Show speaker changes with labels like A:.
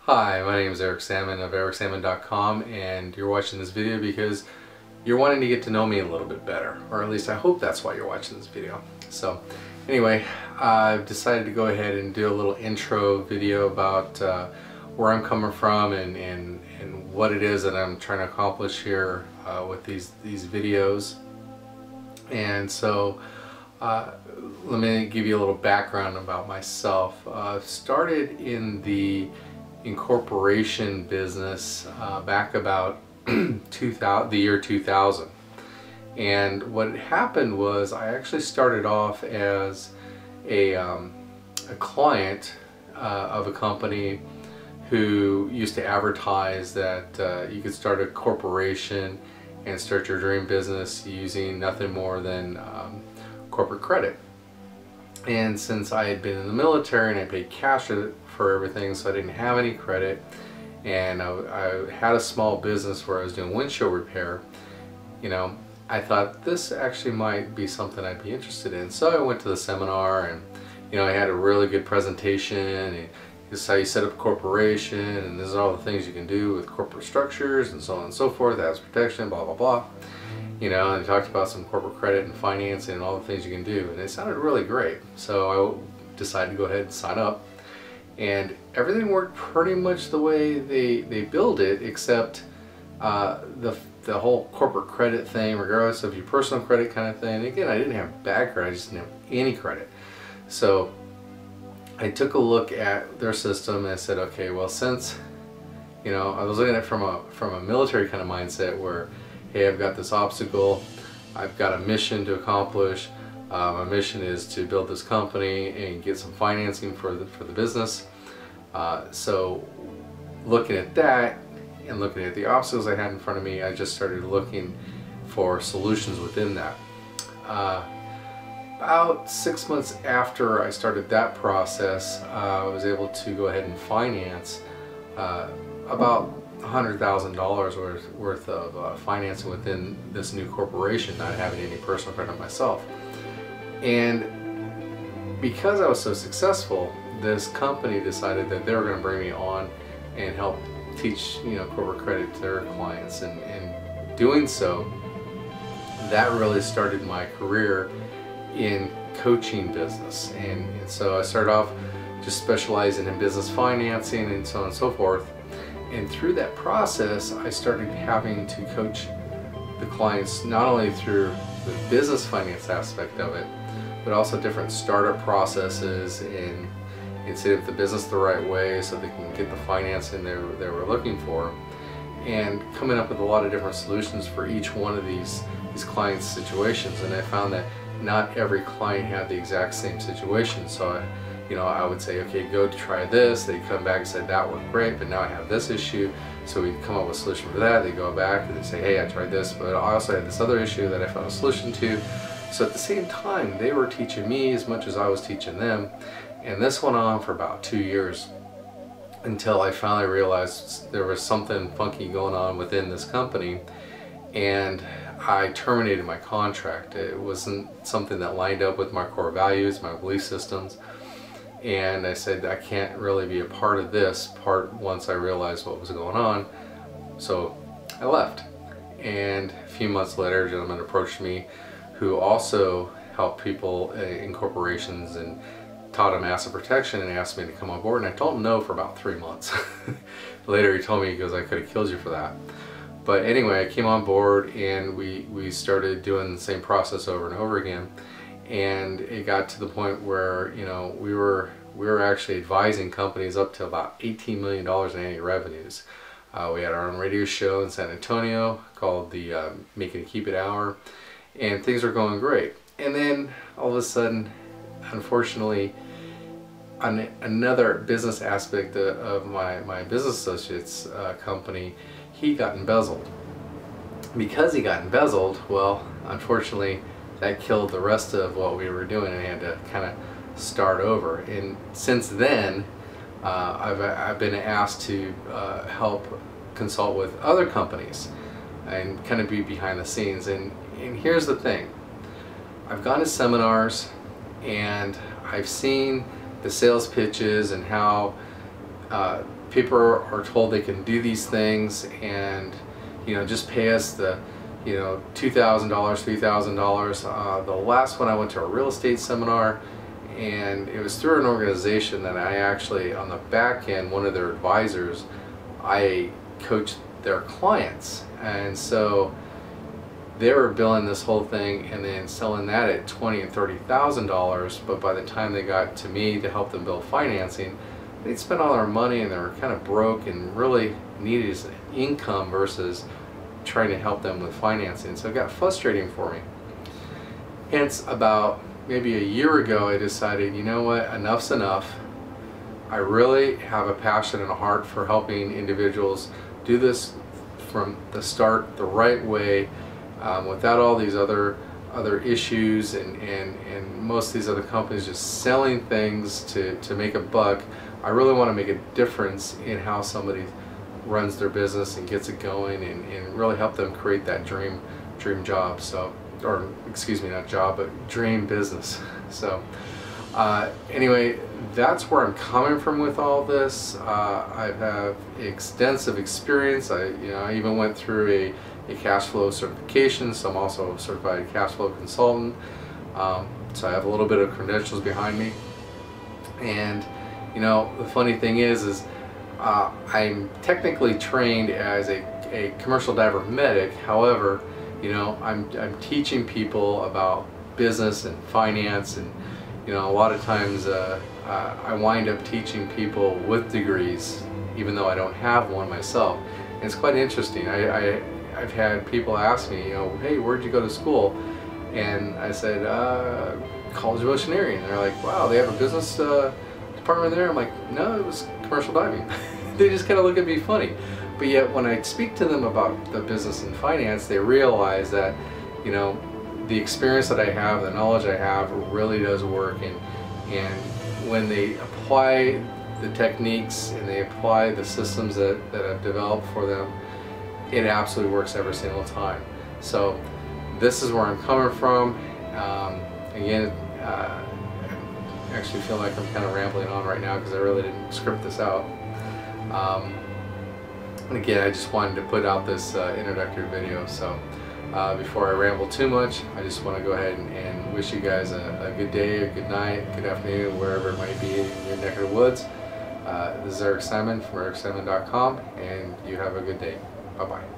A: Hi, my name is Erik Salmon of eriksalmon.com, and you're watching this video because you're wanting to get to know me a little bit better, or at least I hope that's why you're watching this video. So anyway, I've decided to go ahead and do a little intro video about where I'm coming from and what it is that I'm trying to accomplish here with these videos. And so let me give you a little background about myself. I've started in the incorporation business back about the year 2000, and what happened was I actually started off as a client of a company who used to advertise that you could start a corporation and start your dream business using nothing more than corporate credit. And since I had been in the military and I paid cash for everything, so I didn't have any credit, and I had a small business where I was doing windshield repair, you know, I thought this actually might be something I'd be interested in. So I went to the seminar, and you know, I had a really good presentation, and this is how you set up a corporation, and this is all the things you can do with corporate structures and so on and so forth, as protection, blah blah blah. You know, and they talked about some corporate credit and financing and all the things you can do, and it sounded really great. So I decided to go ahead and sign up, and everything worked pretty much the way they build it, except the whole corporate credit thing, regardless of your personal credit kind of thing. Again, I didn't have bad credit, I just didn't have any credit. So I took a look at their system and I said, okay, well, since, you know, I was looking at it from a military kind of mindset where, hey, I've got this obstacle, I've got a mission to accomplish. My mission is to build this company and get some financing for the business. So looking at that and looking at the obstacles I had in front of me, I just started looking for solutions within that. About 6 months after I started that process, I was able to go ahead and finance about $100,000 worth of financing within this new corporation, not having any personal credit myself. And because I was so successful, this company decided that they were going to bring me on and help teach, you know, corporate credit to their clients, and doing so, that really started my career in coaching business. And so I started off just specializing in business financing and so on and so forth. And through that process, I started having to coach the clients not only through the business finance aspect of it, but also different startup processes and set up the business the right way so they can get the financing they were looking for, and coming up with a lot of different solutions for each one of these clients' situations. And I found that not every client had the exact same situation. So I would say, okay, go to try this. They come back and say that worked great, but now I have this issue. So we come up with a solution for that. They go back and they say, hey, I tried this, but I also had this other issue that I found a solution to. So at the same time, they were teaching me as much as I was teaching them. And this went on for about 2 years until I finally realized there was something funky going on within this company, and I terminated my contract. It wasn't something that lined up with my core values, my belief systems. And I said, I can't really be a part of this part once I realized what was going on. So I left. And a few months later, a gentleman approached me who also helped people in corporations and taught them asset protection, and asked me to come on board. And I told him no for about 3 months. Later he told me, he goes, I could have killed you for that. But anyway, I came on board, and we started doing the same process over and over again. And it got to the point where, you know, we were actually advising companies up to about $18 million in annual revenues. We had our own radio show in San Antonio called the Make It and Keep It Hour, and things were going great. And then all of a sudden, unfortunately, on another business aspect of my business associate's company, he got embezzled. Because he got embezzled, well, unfortunately, that killed the rest of what we were doing, and I had to kind of start over. And since then, I've been asked to help consult with other companies and kind of be behind the scenes. And here's the thing. I've gone to seminars, and I've seen the sales pitches and how people are told they can do these things and, you know, just pay us the, you know, $2,000, $3,000. The last one I went to a real estate seminar, and it was through an organization that I actually, on the back end, one of their advisors, I coached their clients. And so they were billing this whole thing and then selling that at $20,000 and $30,000, but by the time they got to me to help them build financing, they'd spent all their money and they were kind of broke and really needed income versus trying to help them with financing. So it got frustrating for me. Hence, about maybe a year ago, I decided, you know what, enough's enough. I really have a passion and a heart for helping individuals do this from the start the right way, without all these other issues and most of these other companies just selling things to make a buck. I really want to make a difference in how somebody runs their business and gets it going, and really help them create that dream job. So, or excuse me, not job, but dream business. So anyway, that's where I'm coming from with all this. I have extensive experience. I even went through a cash flow certification, so I'm also a certified cash flow consultant. So I have a little bit of credentials behind me. And you know, the funny thing is I'm technically trained as a commercial diver medic. However, you know, I'm teaching people about business and finance, and you know, a lot of times I wind up teaching people with degrees, even though I don't have one myself. And it's quite interesting. I've had people ask me, you know, hey, where'd you go to school? And I said, College of Oceaneering. And they're like, wow, they have a business department there? I'm like, no, it was commercial diving. They just kind of look at me funny. But yet when I speak to them about the business and finance, they realize that, you know, the experience that I have, the knowledge I have really does work. And when they apply the techniques and they apply the systems that I've developed for them, it absolutely works every single time. So this is where I'm coming from. Again, I actually feel like I'm kind of rambling on right now because I really didn't script this out. And again, I just wanted to put out this introductory video. So before I ramble too much, I just want to go ahead and wish you guys a good day, a good night, good afternoon, wherever it might be in your neck of the woods. This is Erik Salmon from eriksalmon.com, and you have a good day. Bye-bye.